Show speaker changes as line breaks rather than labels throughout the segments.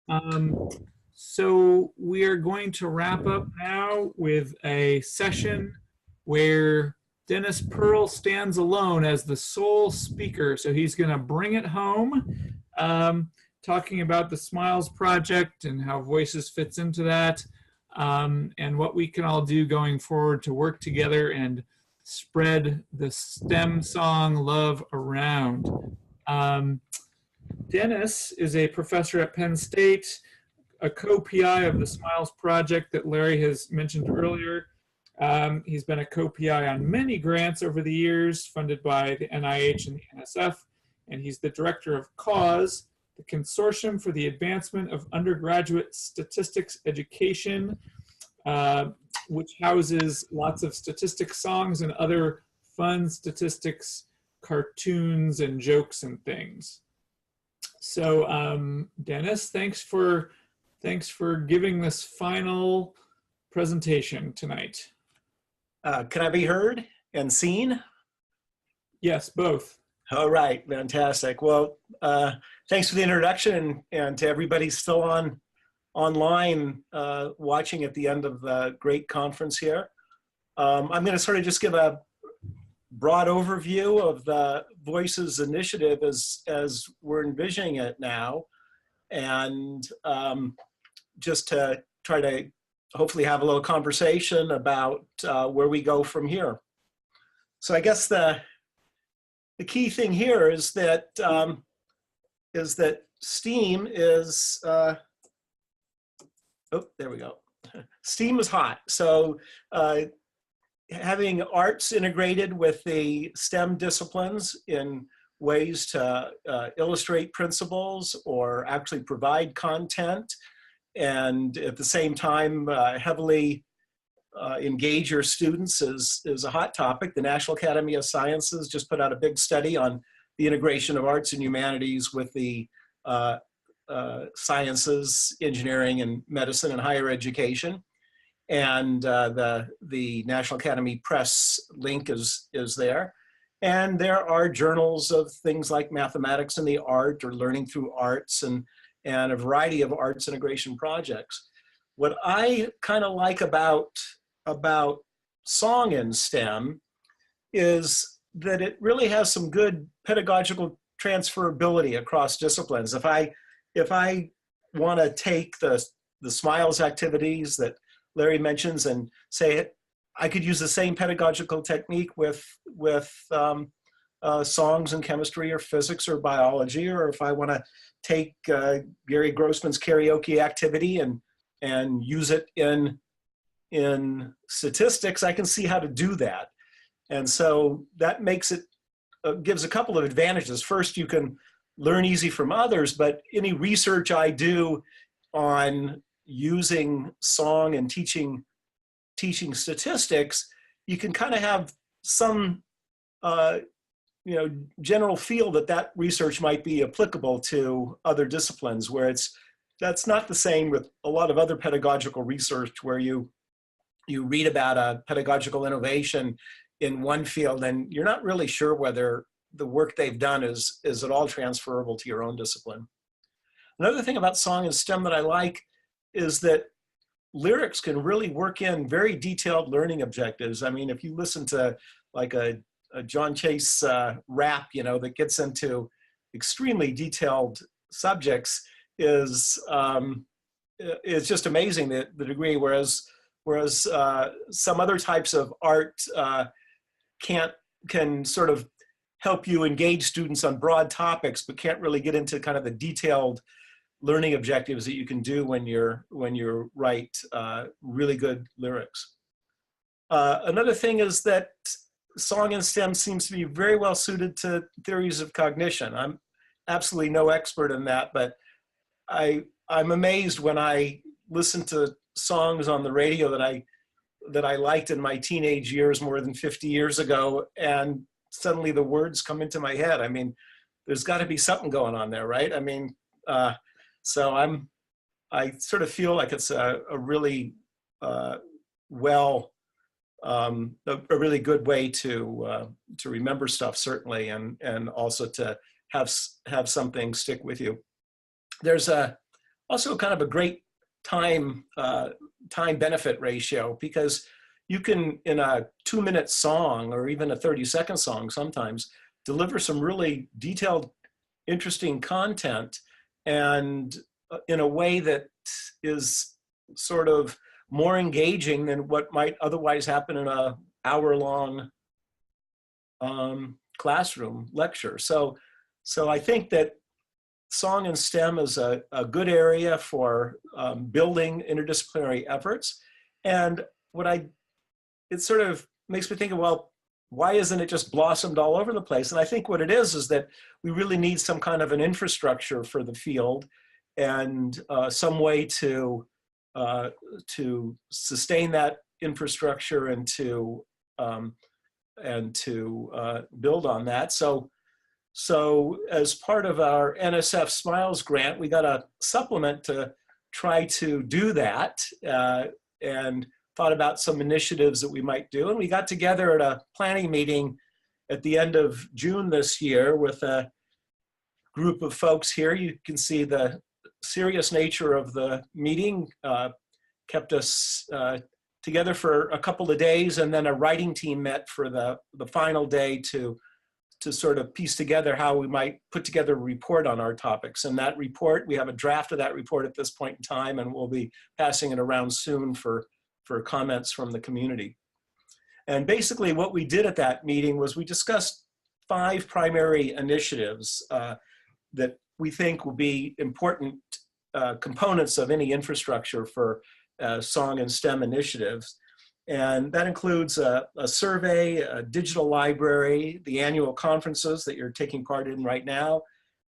Um, so we are going to wrap up now with a session where Dennis Pearl stands alone as the sole speaker. So he's going to bring it home, talking about the Smiles Project and how Voices fits into that, and what we can all do going forward to work together and spread the STEM song love around. Dennis is a professor at Penn State, a co-PI of the Smiles Project that Larry has mentioned earlier. He's been a co-PI on many grants over the years funded by the NIH and the NSF, and he's the director of CAUSE, the Consortium for the Advancement of Undergraduate Statistics Education, which houses lots of statistics songs and other fun statistics, cartoons and jokes and things. So Dennis, thanks for giving this final presentation tonight.
Can I be heard and seen?
Yes, both.
All right, fantastic. Well, thanks for the introduction, and to everybody still online watching at the end of the great conference here. I'm going to sort of just give a broad overview of the Voices initiative as we're envisioning it now, and just to try to hopefully have a little conversation about where we go from here. So I guess the key thing here is that STEAM is oh, there we go. STEAM is hot. So having arts integrated with the STEM disciplines in ways to illustrate principles or actually provide content, and at the same time heavily engage your students is a hot topic. The National Academy of Sciences just put out a big study on the integration of arts and humanities with the sciences, engineering, and medicine and higher education. And the National Academy Press link is there. And there are journals of things like mathematics and the art, or learning through arts, and a variety of arts integration projects. What I kind of like about song in STEM is that it really has some good pedagogical transferability across disciplines. If I want to take the Smiles activities that Larry mentions and say I could use the same pedagogical technique with songs in chemistry or physics or biology, or if I want to take Gary Grossman's karaoke activity and use it in statistics, I can see how to do that. And so that makes it, gives a couple of advantages. First, you can learn easy from others, but any research I do on using song and teaching statistics, you can kind of have some general feel that research might be applicable to other disciplines, where that's not the same with a lot of other pedagogical research, where you read about a pedagogical innovation in one field and you're not really sure whether the work they've done is at all transferable to your own discipline. Another thing about song and STEM that I like is that lyrics can really work in very detailed learning objectives. I mean, if you listen to like a John Chase rap, that gets into extremely detailed subjects, is just amazing, the degree. Whereas some other types of art can sort of help you engage students on broad topics, but can't really get into kind of the detailed learning objectives that you can do when you write really good lyrics. Another thing is that song and STEM seems to be very well suited to theories of cognition. I'm absolutely no expert in that, but I'm amazed when I listen to songs on the radio that I liked in my teenage years more than 50 years ago, and suddenly the words come into my head. I mean, there's got to be something going on there, right? I mean, so I sort of feel like it's a really a really good way to remember stuff, certainly, and also to have something stick with you. There's a also kind of a great time benefit ratio, because you can, in a 2-minute song or even a 30-second song sometimes, deliver some really detailed, interesting content, and in a way that is sort of more engaging than what might otherwise happen in a hour-long classroom lecture. So I think that song and STEM is a good area for building interdisciplinary efforts. And it sort of makes me think of, well, why isn't it just blossomed all over the place? And I think what it is that we really need some kind of an infrastructure for the field, and some way to sustain that infrastructure and to build on that. So as part of our NSF Smiles grant, we got a supplement to try to do that, and thought about some initiatives that we might do. And we got together at a planning meeting at the end of June this year with a group of folks here. You can see the serious nature of the meeting kept us together for a couple of days, and then a writing team met for the final day to sort of piece together how we might put together a report on our topics. And that report, we have a draft of that report at this point in time, and we'll be passing it around soon for comments from the community. And basically what we did at that meeting was we discussed 5 primary initiatives that we think will be important components of any infrastructure for song and STEM initiatives. And that includes a survey, a digital library, the annual conferences that you're taking part in right now,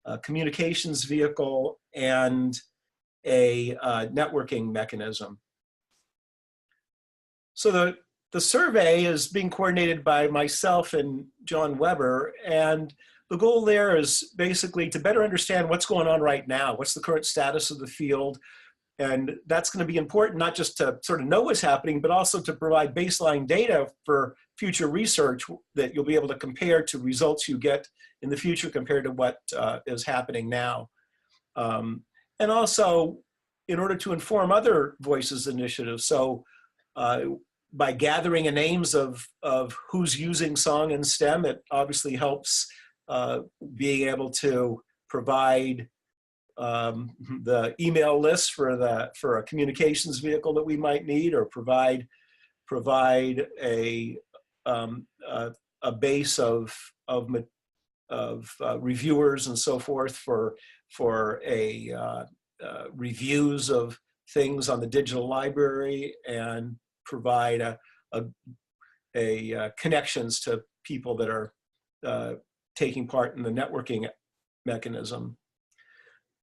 a communications vehicle, and a networking mechanism. So the survey is being coordinated by myself and John Weber, and the goal there is basically to better understand what's going on right now, what's the current status of the field. And that's going to be important, not just to sort of know what's happening, but also to provide baseline data for future research that you'll be able to compare to results you get in the future compared to what is happening now. And also, in order to inform other voices initiatives. So by gathering the names of who's using song and STEM, it obviously helps being able to provide the email list for a communications vehicle that we might need, or provide a base of reviewers and so forth for reviews of things on the digital library, and provide connections to people that are taking part in the networking mechanism.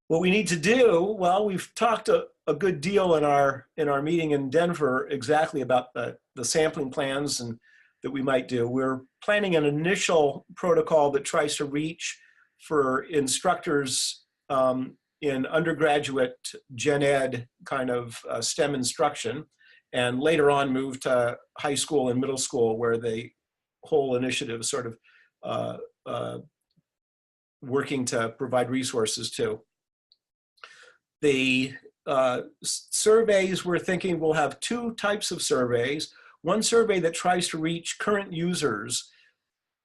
What we need to do, well, we've talked a good deal in our meeting in Denver exactly about the sampling plans and that we might do. We're planning an initial protocol that tries to reach for instructors in undergraduate gen ed kind of STEM instruction, and later on move to high school and middle school, where the whole initiative is sort of working to provide resources to. The surveys, we're thinking we'll have 2 types of surveys. One survey that tries to reach current users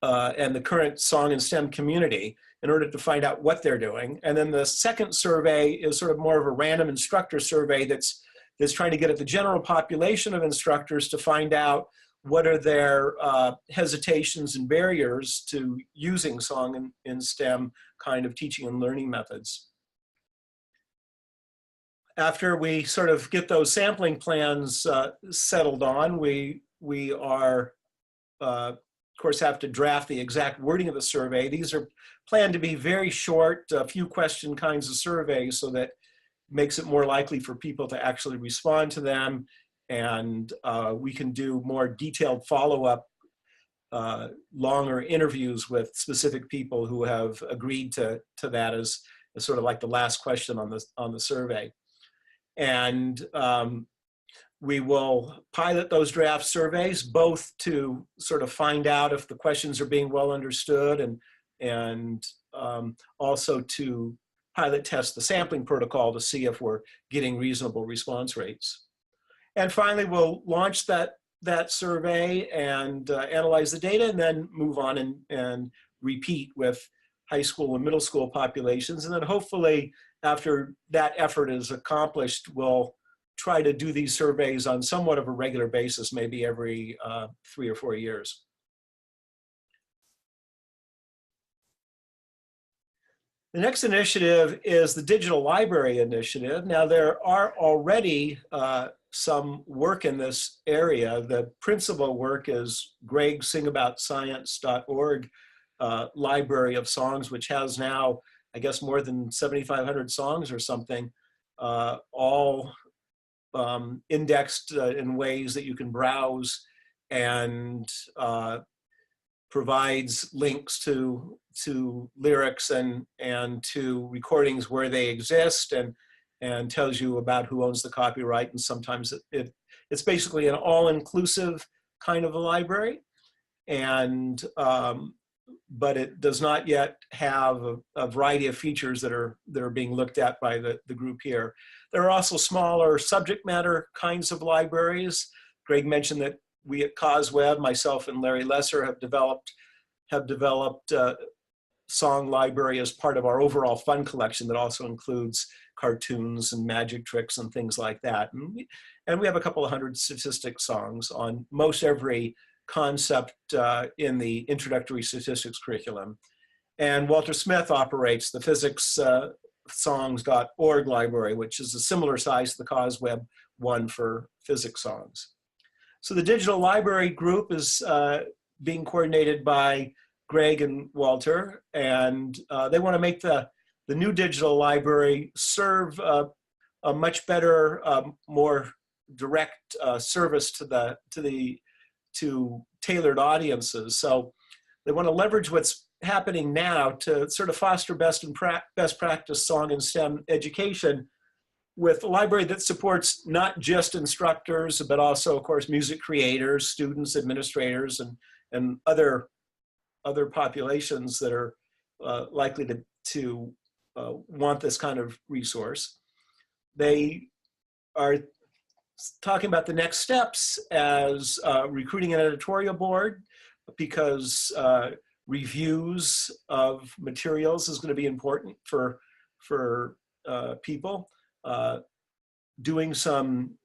and the current song and STEM community in order to find out what they're doing. And then the second survey is sort of more of a random instructor survey that's trying to get at the general population of instructors to find out what are their hesitations and barriers to using song in STEM kind of teaching and learning methods. After we sort of get those sampling plans settled on, we are, of course, have to draft the exact wording of the survey. These are planned to be very short, a few question kinds of surveys, so that makes it more likely for people to actually respond to them. And we can do more detailed follow-up, longer interviews with specific people who have agreed to that as sort of like the last question on the survey. And we will pilot those draft surveys, both to sort of find out if the questions are being well understood, and also to pilot test the sampling protocol to see if we're getting reasonable response rates. And finally, we'll launch that survey and analyze the data, and then move on and repeat with high school and middle school populations. And then hopefully, after that effort is accomplished, we'll try to do these surveys on somewhat of a regular basis, maybe every 3 or 4 years. The next initiative is the Digital Library Initiative. Now, there are already some work in this area. The principal work is Greg's singaboutscience.org library of songs, which has now, I guess, more than 7,500 songs or something, all indexed in ways that you can browse, and provides links to lyrics and to recordings where they exist, and tells you about who owns the copyright. And sometimes it's basically an all-inclusive kind of a library. And but it does not yet have a variety of features that are being looked at by the group here. There are also smaller subject matter kinds of libraries. Greg mentioned that we at CAUSEWeb, myself and Larry Lesser, have developed song library as part of our overall fund collection that also includes cartoons and magic tricks and things like that. And we have a couple of hundred statistic songs on most every concept in the introductory statistics curriculum. And Walter Smith operates the physics.songs.org library, which is a similar size to the CAUSEWeb one for physics songs. So the digital library group is being coordinated by Greg and Walter, and they want to make the new digital library serve a much better, more direct service to tailored audiences. So they want to leverage what's happening now to sort of foster best practice song and STEM education with a library that supports not just instructors, but also, of course, music creators, students, administrators, and other populations that are likely to want this kind of resource. They are talking about the next steps as recruiting an editorial board, because reviews of materials is going to be important for people. Doing some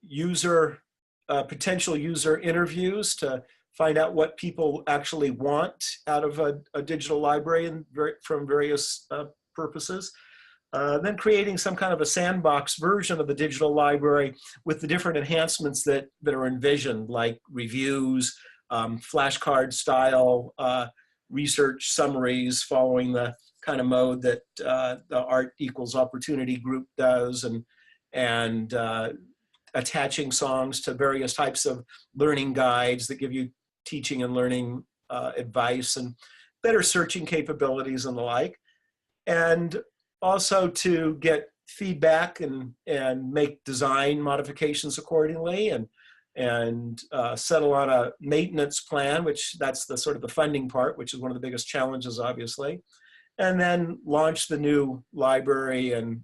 potential user interviews to find out what people actually want out of a digital library and from various purposes. Then creating some kind of a sandbox version of the digital library with the different enhancements that are envisioned, like reviews, flashcard style research summaries following the kind of mode that the Art Equals Opportunity group does, and attaching songs to various types of learning guides that give you teaching and learning advice, and better searching capabilities and the like. And also to get feedback and make design modifications accordingly, and settle on a maintenance plan, which that's the sort of the funding part, which is one of the biggest challenges, obviously. And then launch the new library and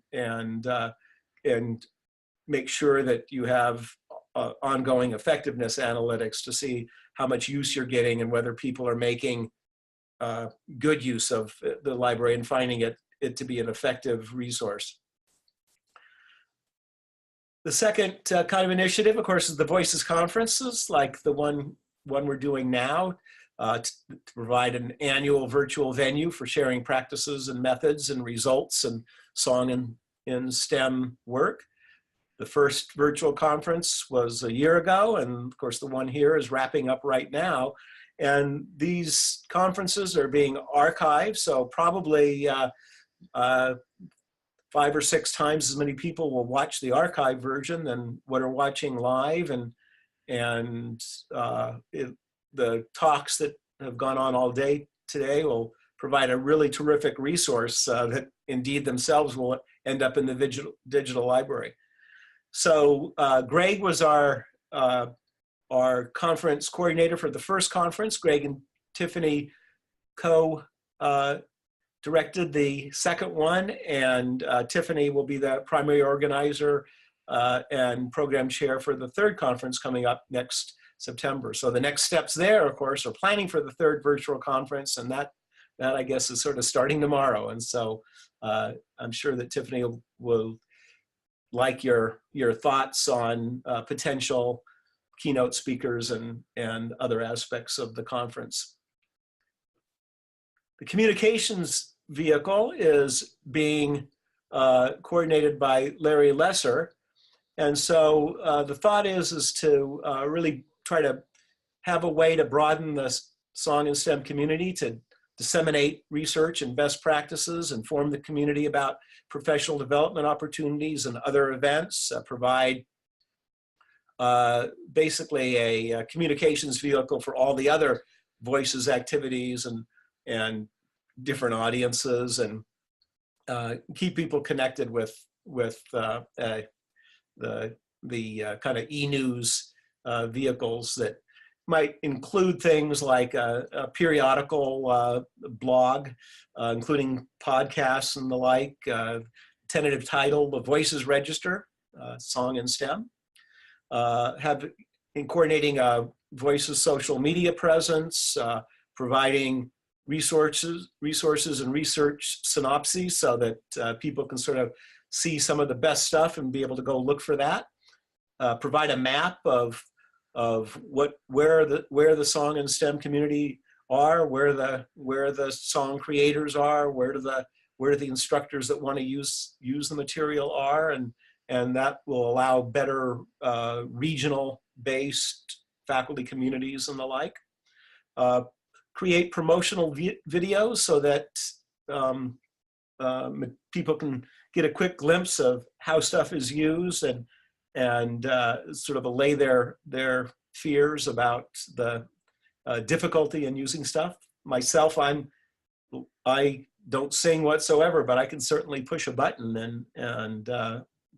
make sure that you have ongoing effectiveness analytics to see how much use you're getting and whether people are making good use of the library and finding it to be an effective resource. The second kind of initiative, of course, is the Voices conferences, like the one we're doing now, to provide an annual virtual venue for sharing practices and methods and results and song in STEM work. The first virtual conference was a year ago, and of course the one here is wrapping up right now. And these conferences are being archived, so probably 5 or 6 times as many people will watch the archive version than what are watching live, and the talks that have gone on all day today will provide a really terrific resource that indeed themselves will end up in the digital library. So Greg was our conference coordinator for the first conference. Greg and Tiffany directed the second one, and Tiffany will be the primary organizer and program chair for the third conference coming up next September. So the next steps there, of course, are planning for the third virtual conference, and that I guess is sort of starting tomorrow. And so I'm sure that Tiffany will like your thoughts on potential keynote speakers and other aspects of the conference. The communications vehicle is being coordinated by Larry Lesser. And so the thought is to really try to have a way to broaden the song and STEM community, to disseminate research and best practices, inform the community about professional development opportunities and other events, provide basically a communications vehicle for all the other voices activities and different audiences, and keep people connected with the kind of e-news vehicles that might include things like a periodical blog, including podcasts and the like, tentative title, The Voices Register, Song and STEM, in coordinating Voices social media presence, providing resources and research synopses so that people can sort of see some of the best stuff and be able to go look for that. Provide a map of where the song and STEM community are, where the song creators are, where the instructors that want to use the material are, and that will allow better regional based faculty communities and the like. Create promotional videos so that people can get a quick glimpse of how stuff is used and sort of allay their fears about the difficulty in using stuff. Myself, I don't sing whatsoever, but I can certainly push a button and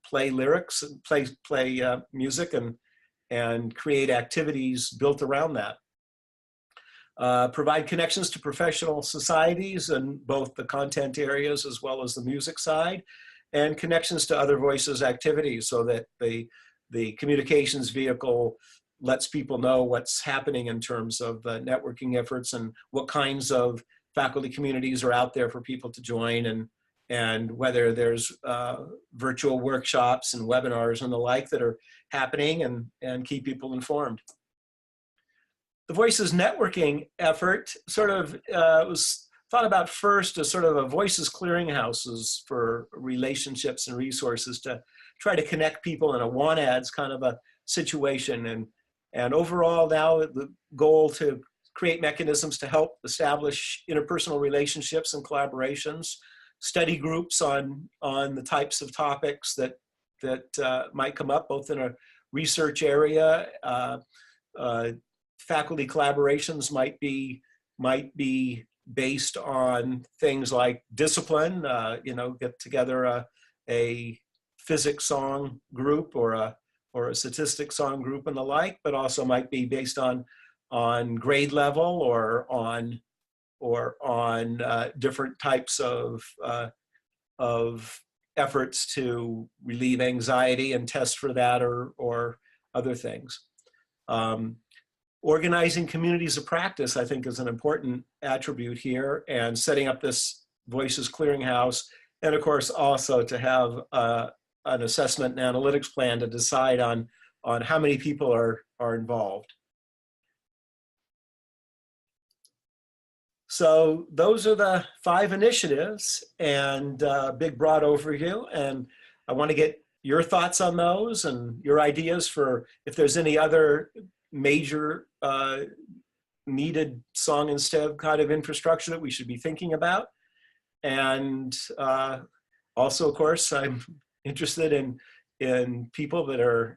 play lyrics and play music and create activities built around that. Provide connections to professional societies in both the content areas as well as the music side, and connections to other voices activities so that the communications vehicle lets people know what's happening in terms of networking efforts and what kinds of faculty communities are out there for people to join, and whether there's virtual workshops and webinars and the like that are happening, and keep people informed. The Voices networking effort sort of was thought about first as sort of a Voices clearinghouses for relationships and resources to try to connect people in a want ads kind of a situation. And overall now the goal to create mechanisms to help establish interpersonal relationships and collaborations, study groups on the types of topics that might come up both in a research area. Faculty collaborations might be based on things like discipline, get together a physics song group or a statistics song group and the like, but also might be based on grade level or on different types of efforts to relieve anxiety and test for that or other things. Organizing communities of practice, I think, is an important attribute here, and setting up this Voices Clearinghouse, and of course also to have an assessment and analytics plan to decide on how many people are involved. So those are the 5 initiatives and big broad overview, and I want to get your thoughts on those and your ideas for if there's any other major needed song and STEM kind of infrastructure that we should be thinking about. And also, of course, I'm interested in people that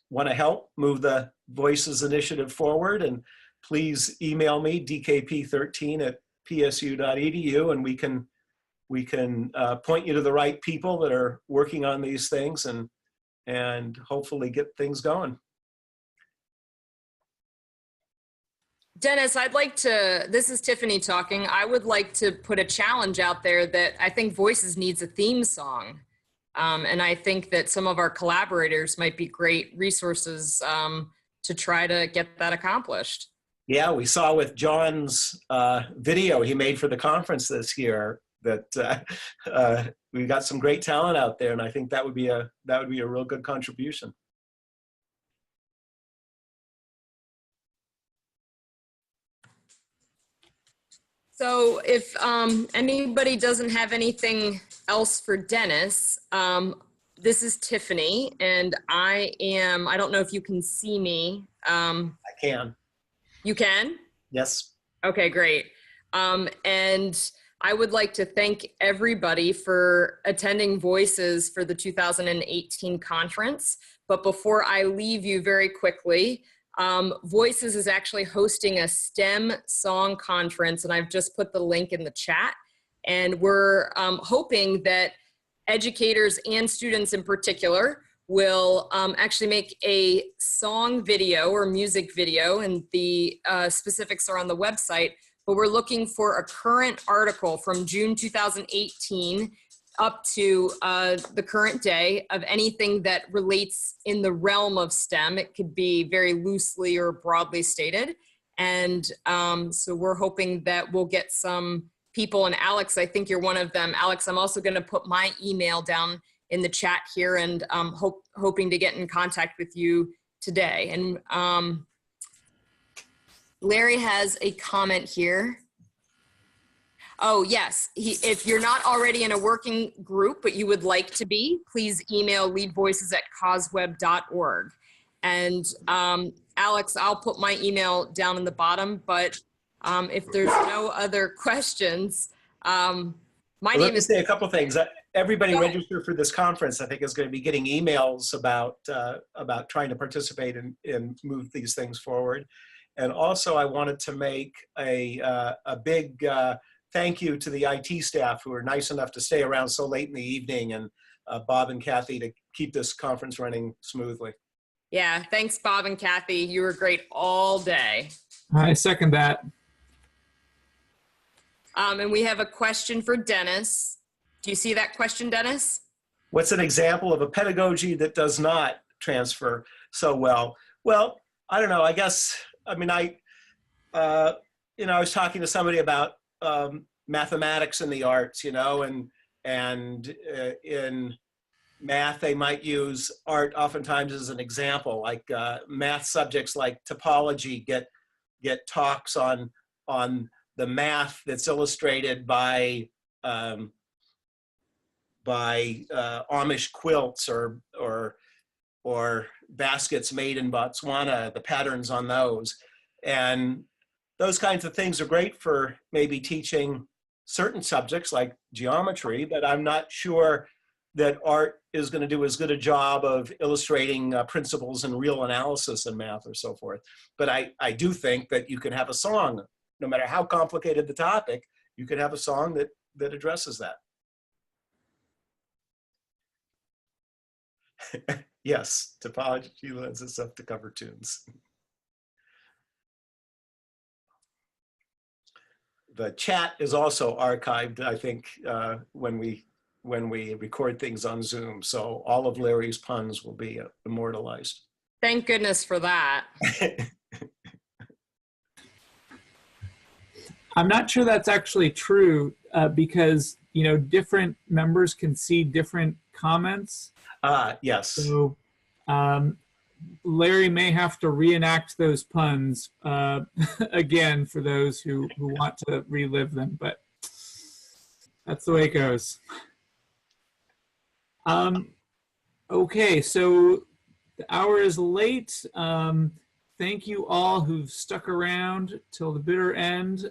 want to help move the Voices initiative forward. And please email me, dkp13@psu.edu, and we can point you to the right people that are working on these things and hopefully get things going.
Dennis, I'd like to, this is Tiffany talking. I would like to put a challenge out there that I think Voices needs a theme song. And I think that some of our collaborators might be great resources to try to get that accomplished.
Yeah, we saw with John's video he made for the conference this year that we've got some great talent out there, and I think that would be a real good contribution.
So if anybody doesn't have anything else for Dennis, this is Tiffany, and I don't know if you can see me.
I can.
You can?
Yes.
Okay, great. And I would like to thank everybody for attending Voices for the 2018 conference. But before I leave you very quickly, Voices is actually hosting a STEM song conference, and I've just put the link in the chat. And we're hoping that educators and students in particular will actually make a song video or music video, and the specifics are on the website. But we're looking for a current article from June 2018 up to the current day of anything that relates in the realm of STEM. It could be very loosely or broadly stated. And so we're hoping that we'll get some people, and Alex, I think you're one of them. Alex, I'm also gonna put my email down in the chat here, and hoping to get in contact with you today. And Larry has a comment here. Oh, yes. If you're not already in a working group, but you would like to be, please email leadvoices@causeweb.org. And Alex, I'll put my email down in the bottom, but if there's no other questions,
Let me say a couple things. Everybody registered for this conference, I think, is going to be getting emails about trying to participate and move these things forward. And also, I wanted to make a big thank you to the IT staff who were nice enough to stay around so late in the evening, and Bob and Kathy to keep this conference running smoothly.
Yeah, thanks, Bob and Kathy. You were great all day.
I second that.
And we have a question for Dennis. Do you see that question, Dennis?
What's an example of a pedagogy that does not transfer so well? Well, I don't know. I guess, I mean, I was talking to somebody about mathematics and the arts, and in math, they might use art oftentimes as an example, like math subjects like topology get talks on the math that's illustrated by Amish quilts or baskets made in Botswana, the patterns on those. And those kinds of things are great for maybe teaching certain subjects like geometry, but I'm not sure that art is going to do as good a job of illustrating principles in real analysis in math or so forth. But I do think that you can have a song, no matter how complicated the topic, you could have a song that addresses that. Yes, topology lends itself to cover tunes. The chat is also archived, I think, when we record things on Zoom. So all of Larry's puns will be immortalized.
Thank goodness for that.
I'm not sure that's actually true because, different members can see different comments.
Yes.
So Larry may have to reenact those puns again for those who want to relive them, but that's the way it goes. Okay, so the hour is late. Thank you all who've stuck around till the bitter end.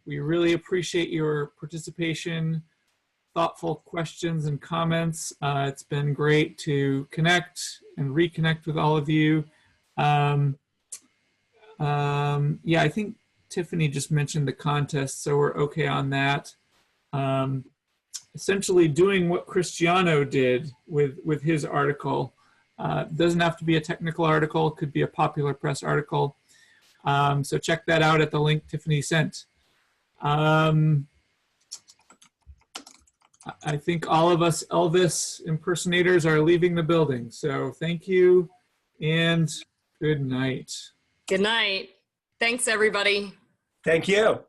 We really appreciate your participation, thoughtful questions and comments. It's been great to connect and reconnect with all of you. Yeah, I think Tiffany just mentioned the contest, so we're okay on that. Essentially doing what Cristiano did with his article. Doesn't have to be a technical article, could be a popular press article. So check that out at the link Tiffany sent. I think all of us Elvis impersonators are leaving the building. So thank you and good night.
Good night. Thanks, everybody.
Thank you.